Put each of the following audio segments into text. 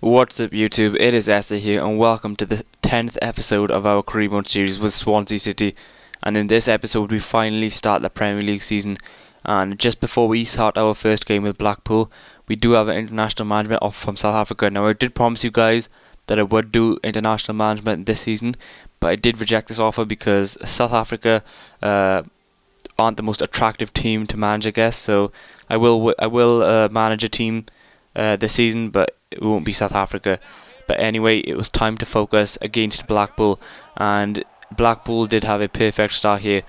What's up YouTube, it is Esther here and welcome to the 10th episode of our career mode series with Swansea City. And in this episode we finally start the Premier League season, and just before we start our first game with Blackpool, we do have an international management offer from South Africa. Now I did promise you guys that I would do international management this season, but I did reject this offer because South Africa aren't the most attractive team to manage, I guess. So I will manage a team this season, but it won't be South Africa. But anyway, it was time to focus against Blackpool, and Blackpool did have a perfect start here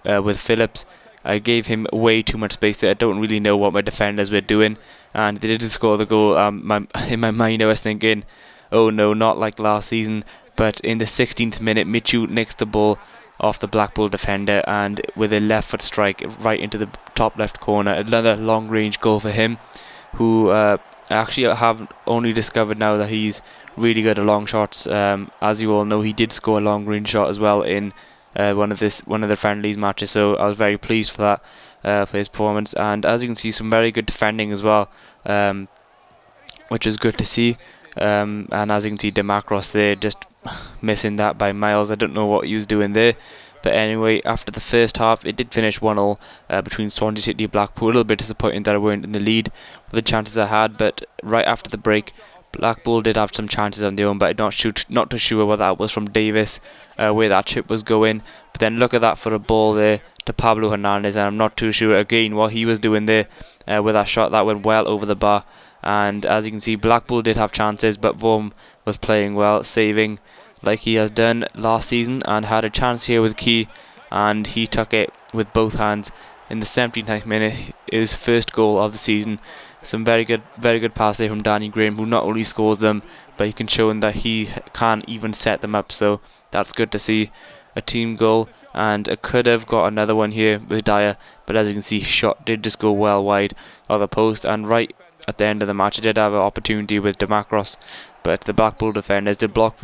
with Phillips. I gave him way too much space there. I don't really know what my defenders were doing, and they didn't score the goal. In my mind I was thinking, oh no, not like last season. But in the 16th minute, Michu nicks the ball off the Blackpool defender, and with a left foot strike right into the top left corner, another long range goal for him, who actually I have only discovered now that he's really good at long shots. As you all know, he did score a long range shot as well in one of the friendlies matches, so I was very pleased for that, for his performance. And as you can see, some very good defending as well, which is good to see. And as you can see, Demacross there just missing that by miles. I don't know what he was doing there. But anyway, after the first half, it did finish 1-0 between Swansea City and Blackpool. A little bit disappointing that I weren't in the lead with the chances I had, but right after the break, Blackpool did have some chances on their own, but not too sure whether that was from Davis, where that chip was going. But then look at that for a ball there to Pablo Hernandez, and I'm not too sure again what he was doing there with that shot that went well over the bar. And as you can see, Blackpool did have chances, but Vorm was playing well, saving like he has done last season, and had a chance here with Key, and he took it with both hands in the 79th minute, his first goal of the season. Some very good pass there from Danny Graham, who not only scores them, but he can show him that he can even set them up, so that's good to see. A team goal, and I could have got another one here with Dyer, but as you can see, his shot did just go well wide of the post. And right at the end of the match, I did have an opportunity with Demacross, but the Blackpool defenders did block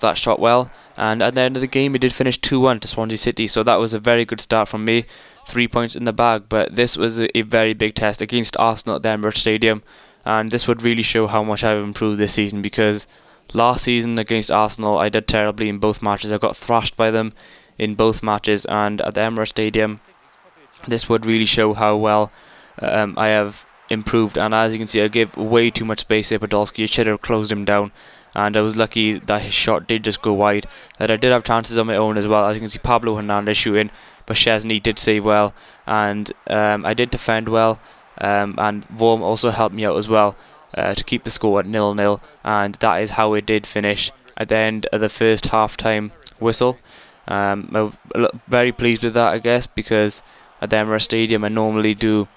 that shot well, and at the end of the game it did finish 2-1 to Swansea City, so that was a very good start from me. 3 points in the bag, but this was a very big test against Arsenal at the Emirates Stadium, and this would really show how much I've improved this season, because last season against Arsenal I did terribly in both matches. I got thrashed by them in both matches, and at the Emirates Stadium this would really show how well I have improved. And as you can see, I gave way too much space there. Podolski, I should have closed him down, and I was lucky that his shot did just go wide. That I did have chances on my own as well. As you can see, Pablo Hernandez shooting, but Szczesny did save well, and I did defend well, and Vorm also helped me out as well to keep the score at 0-0, and that is how it did finish at the end of the first half-time whistle. I'm very pleased with that, I guess, because at the Emirates Stadium I normally do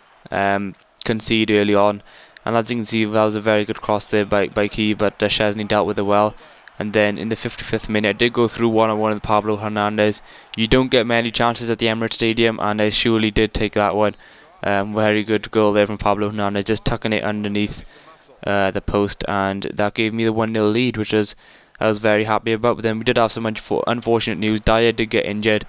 concede early on. And as you can see, that was a very good cross there by Key, but Szczesny dealt with it well. And then in the 55th minute, I did go through one-on-one with Pablo Hernandez. You don't get many chances at the Emirates Stadium, and I surely did take that one. Very good goal there from Pablo Hernandez, just tucking it underneath the post, and that gave me the 1-0 lead, which I was very happy about. But then we did have some unfortunate news. Dyer did get injured,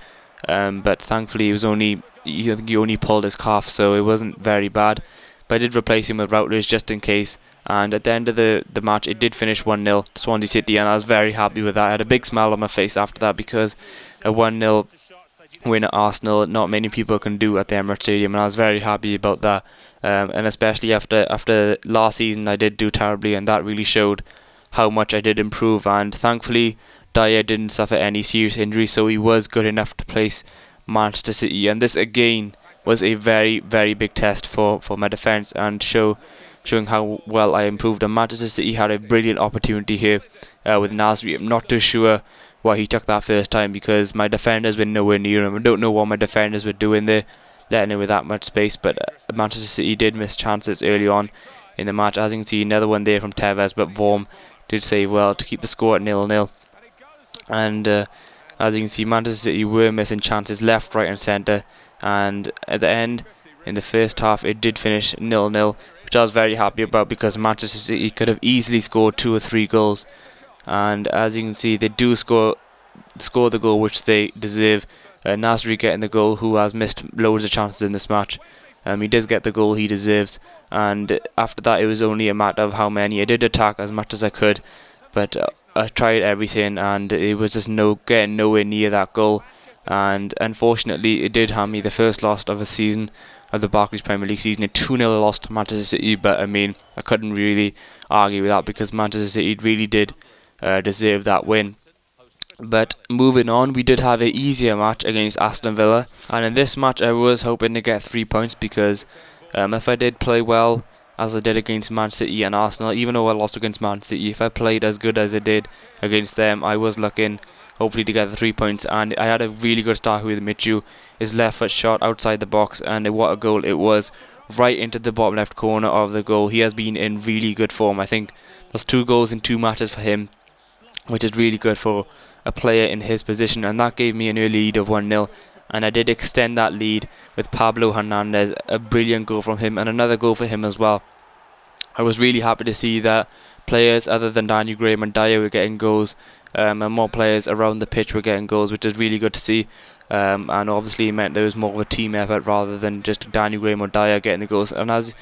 but thankfully I think he only pulled his calf, so it wasn't very bad. But I did replace him with Routledge just in case, and at the end of the match it did finish 1-0 to Swansea City, and I was very happy with that. I had a big smile on my face after that, because a 1-0 win at Arsenal not many people can do at the Emirates Stadium, and I was very happy about that. And especially after last season I did do terribly, and that really showed how much I did improve. And thankfully Dyer didn't suffer any serious injuries, so he was good enough to place Manchester City, and this again was a very big test for my defence, and showing how well I improved. And Manchester City had a brilliant opportunity here with Nasri. I'm not too sure why he took that first time, because my defenders were nowhere near him. I don't know what my defenders were doing there, letting him with that much space, but Manchester City did miss chances early on in the match. As you can see, another one there from Tevez, but Vorm did save well to keep the score at 0-0. And as you can see, Manchester City were missing chances left, right and centre, and at the end, in the first half, it did finish 0-0, which I was very happy about, because Manchester City could have easily scored 2 or 3 goals. And as you can see, they do score the goal which they deserve. Nasri getting the goal, who has missed loads of chances in this match. He does get the goal he deserves, and after that it was only a matter of how many. I did attack as much as I could, but I tried everything, and it was just getting nowhere near that goal. And unfortunately, it did hand me the first loss of the season, of the Barclays Premier League season, a 2-0 loss to Manchester City. But I mean, I couldn't really argue with that because Manchester City really did deserve that win. But moving on, we did have an easier match against Aston Villa, and in this match I was hoping to get 3 points because if I did play well as I did against Man City and Arsenal, even though I lost against Man City, if I played as good as I did against them, I was looking hopefully to get the 3 points. And I had a really good start with Michu, his left foot shot outside the box, and what a goal it was, right into the bottom left corner of the goal. He has been in really good form. I think there's 2 goals in 2 matches for him, which is really good for a player in his position, and that gave me an early lead of 1-0, and I did extend that lead with Pablo Hernandez, a brilliant goal from him and another goal for him as well. I was really happy to see that players other than Daniel Graham and Dyer were getting goals, and more players around the pitch were getting goals, which is really good to see. And obviously it meant there was more of a team effort rather than just Daniel Graham or Dyer getting the goals. And as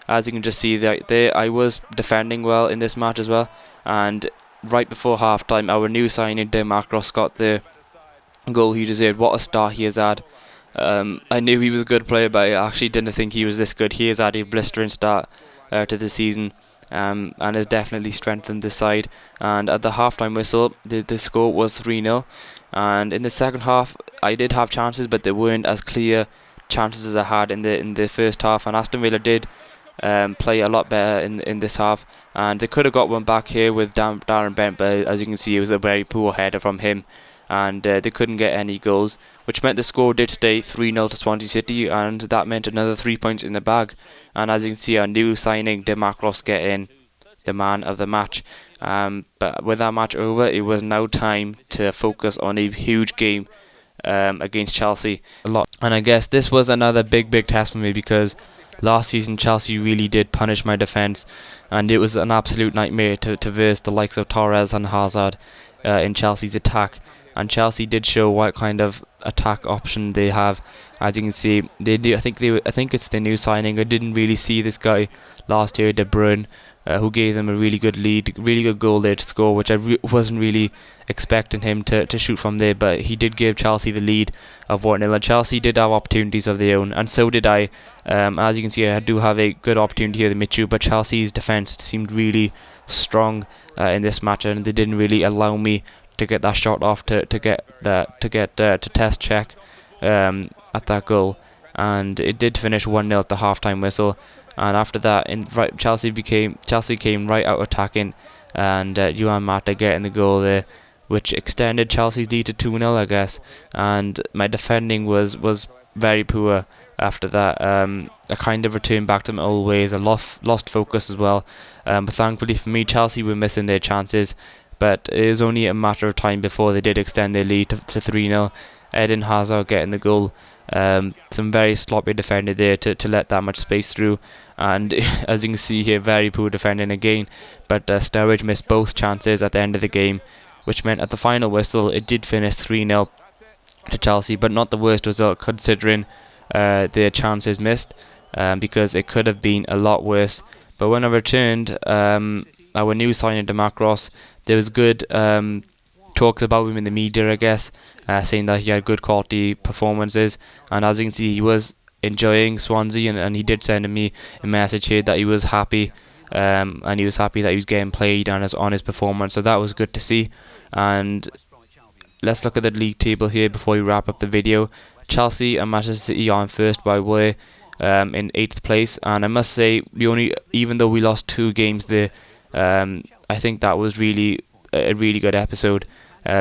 you can just see there, I was defending well in this match as well, and right before half time our new signing Demarcus got the goal he deserved. What a start he has had. I knew he was a good player, but I actually didn't think he was this good. He has had a blistering start to the season, and has definitely strengthened the side. And at the half-time whistle, the score was 3-0. And in the second half, I did have chances, but they weren't as clear chances as I had in the first half. And Aston Villa did play a lot better in this half, and they could have got one back here with Darren Bent, but as you can see, it was a very poor header from him, and they couldn't get any goals, which meant the score did stay 3-0 to Swansea City, and that meant another 3 points in the bag. And as you can see, our new signing Demarcus getting the man of the match. But with that match over, it was now time to focus on a huge game against Chelsea. And I guess this was another big test for me because last season Chelsea really did punish my defence, and it was an absolute nightmare to verse the likes of Torres and Hazard in Chelsea's attack. And Chelsea did show what kind of attack option they have. As you can see, they do. I think it's the new signing. I didn't really see this guy last year, De Bruyne, who gave them a really good lead, really good goal there to score, which I wasn't really expecting him to shoot from there, but he did give Chelsea the lead of 1-0, and Chelsea did have opportunities of their own, and so did I. As you can see, I do have a good opportunity here, the Michu, but Chelsea's defence seemed really strong in this match, and they didn't really allow me to get that shot off to test check at that goal, and it did finish 1-0 at the half-time whistle. And after that, Chelsea came right out attacking, and Juan Mata getting the goal there, which extended Chelsea's lead to 2-0, I guess. And my defending was very poor after that. I kind of returned back to my old ways. I lost focus as well. But thankfully for me, Chelsea were missing their chances. But it was only a matter of time before they did extend their lead to 3-0. Eden Hazard getting the goal. Some very sloppy defending there to let that much space through, and as you can see here, very poor defending again. But Sturridge missed both chances at the end of the game, which meant at the final whistle it did finish 3-0 to Chelsea, but not the worst result considering their chances missed, because it could have been a lot worse. But when I returned, our new signing Demarcus, there was good talks about him in the media, I guess, saying that he had good quality performances, and as you can see, he was enjoying Swansea, and he did send me a message here that he was happy, and he was happy that he was getting played and on his performance, so that was good to see. And let's look at the league table here before we wrap up the video. Chelsea and Manchester City are in first by way, in 8th place, and I must say, even though we lost 2 games there, I think that was really a really good episode,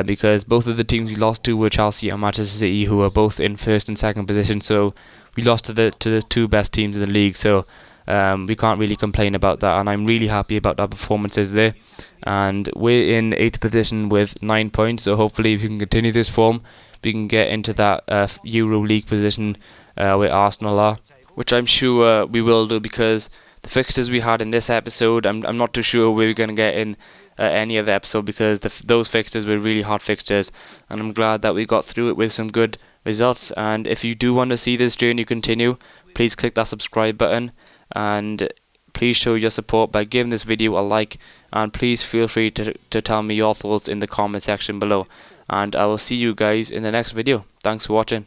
because both of the teams we lost to were Chelsea and Manchester City, who are both in first and second position. So we lost to the 2 best teams in the league. So we can't really complain about that, and I'm really happy about our performances there. And we're in 8th position with 9 points. So hopefully, if we can continue this form, we can get into that Euro League position where Arsenal are, which I'm sure we will do, because the fixtures we had in this episode, I'm not too sure we're going to get in any other episode, because those fixtures were really hard fixtures, and I'm glad that we got through it with some good results. And if you do want to see this journey continue, please click that subscribe button, and please show your support by giving this video a like, and please feel free to tell me your thoughts in the comment section below, and I will see you guys in the next video. Thanks for watching.